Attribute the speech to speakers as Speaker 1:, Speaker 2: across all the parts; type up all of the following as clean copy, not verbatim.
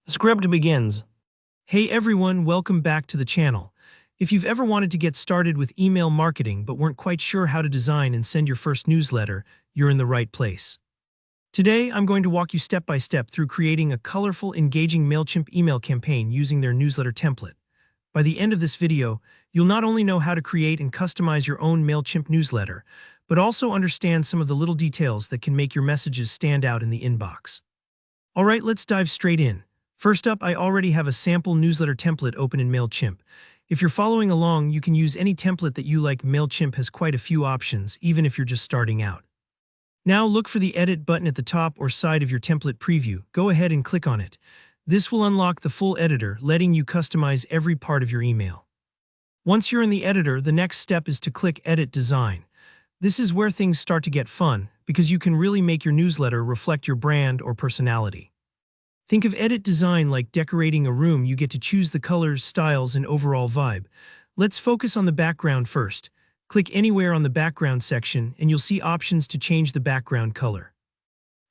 Speaker 1: Script begins. Hey everyone, welcome back to the channel. If you've ever wanted to get started with email marketing but weren't quite sure how to design and send your first newsletter, you're in the right place. Today, I'm going to walk you step by step through creating a colorful, engaging Mailchimp email campaign using their newsletter template. By the end of this video, you'll not only know how to create and customize your own Mailchimp newsletter, but also understand some of the little details that can make your messages stand out in the inbox. All right, let's dive straight in. First up, I already have a sample newsletter template open in Mailchimp. If you're following along, you can use any template that you like. Mailchimp has quite a few options, even if you're just starting out. Now look for the Edit button at the top or side of your template preview. Go ahead and click on it. This will unlock the full editor, letting you customize every part of your email. Once you're in the editor, the next step is to click Edit Design. This is where things start to get fun, because you can really make your newsletter reflect your brand or personality. Think of edit design like decorating a room. You get to choose the colors, styles, and overall vibe. Let's focus on the background first. Click anywhere on the background section, and you'll see options to change the background color.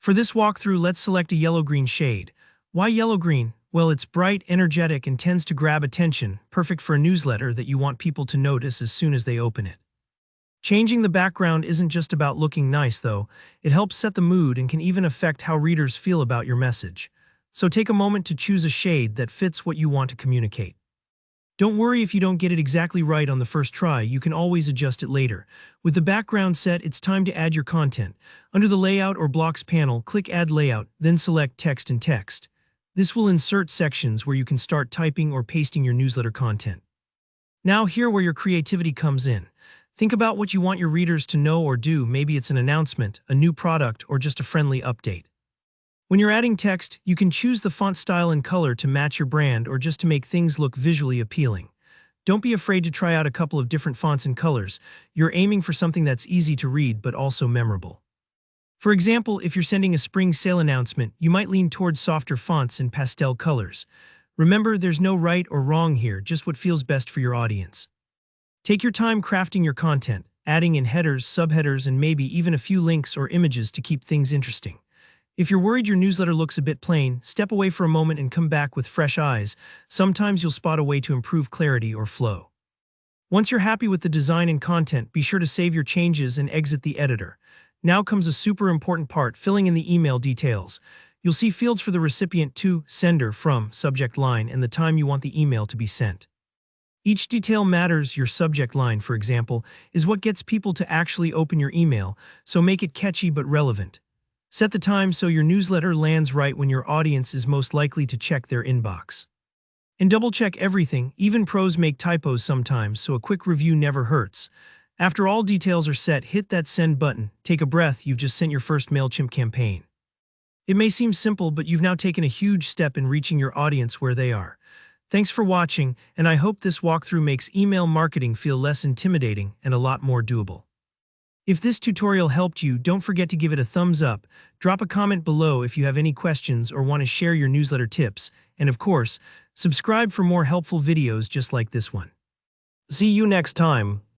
Speaker 1: For this walkthrough, let's select a yellow-green shade. Why yellow-green? Well, it's bright, energetic, and tends to grab attention, perfect for a newsletter that you want people to notice as soon as they open it. Changing the background isn't just about looking nice, though. It helps set the mood and can even affect how readers feel about your message. So take a moment to choose a shade that fits what you want to communicate. Don't worry if you don't get it exactly right on the first try. You can always adjust it later. With the background set, it's time to add your content. Under the Layout or Blocks panel, click Add Layout, then select Text and Text. This will insert sections where you can start typing or pasting your newsletter content. Now here where your creativity comes in. Think about what you want your readers to know or do. Maybe it's an announcement, a new product, or just a friendly update. When you're adding text, you can choose the font style and color to match your brand or just to make things look visually appealing. Don't be afraid to try out a couple of different fonts and colors. You're aiming for something that's easy to read but also memorable. For example, if you're sending a spring sale announcement, you might lean towards softer fonts and pastel colors. Remember, there's no right or wrong here, just what feels best for your audience. Take your time crafting your content, adding in headers, subheaders, and maybe even a few links or images to keep things interesting. If you're worried your newsletter looks a bit plain, step away for a moment and come back with fresh eyes. Sometimes you'll spot a way to improve clarity or flow. Once you're happy with the design and content, be sure to save your changes and exit the editor. Now comes a super important part, filling in the email details. You'll see fields for the recipient, to, sender, from, subject line, and the time you want the email to be sent. Each detail matters. Your subject line, for example, is what gets people to actually open your email, so make it catchy but relevant. Set the time so your newsletter lands right when your audience is most likely to check their inbox. And double-check everything. Even pros make typos sometimes, so a quick review never hurts. After all details are set, hit that send button. Take a breath. You've just sent your first Mailchimp campaign. It may seem simple, but you've now taken a huge step in reaching your audience where they are. Thanks for watching, and I hope this walkthrough makes email marketing feel less intimidating and a lot more doable. If this tutorial helped you, don't forget to give it a thumbs up, drop a comment below if you have any questions or want to share your newsletter tips, and of course, subscribe for more helpful videos just like this one. See you next time.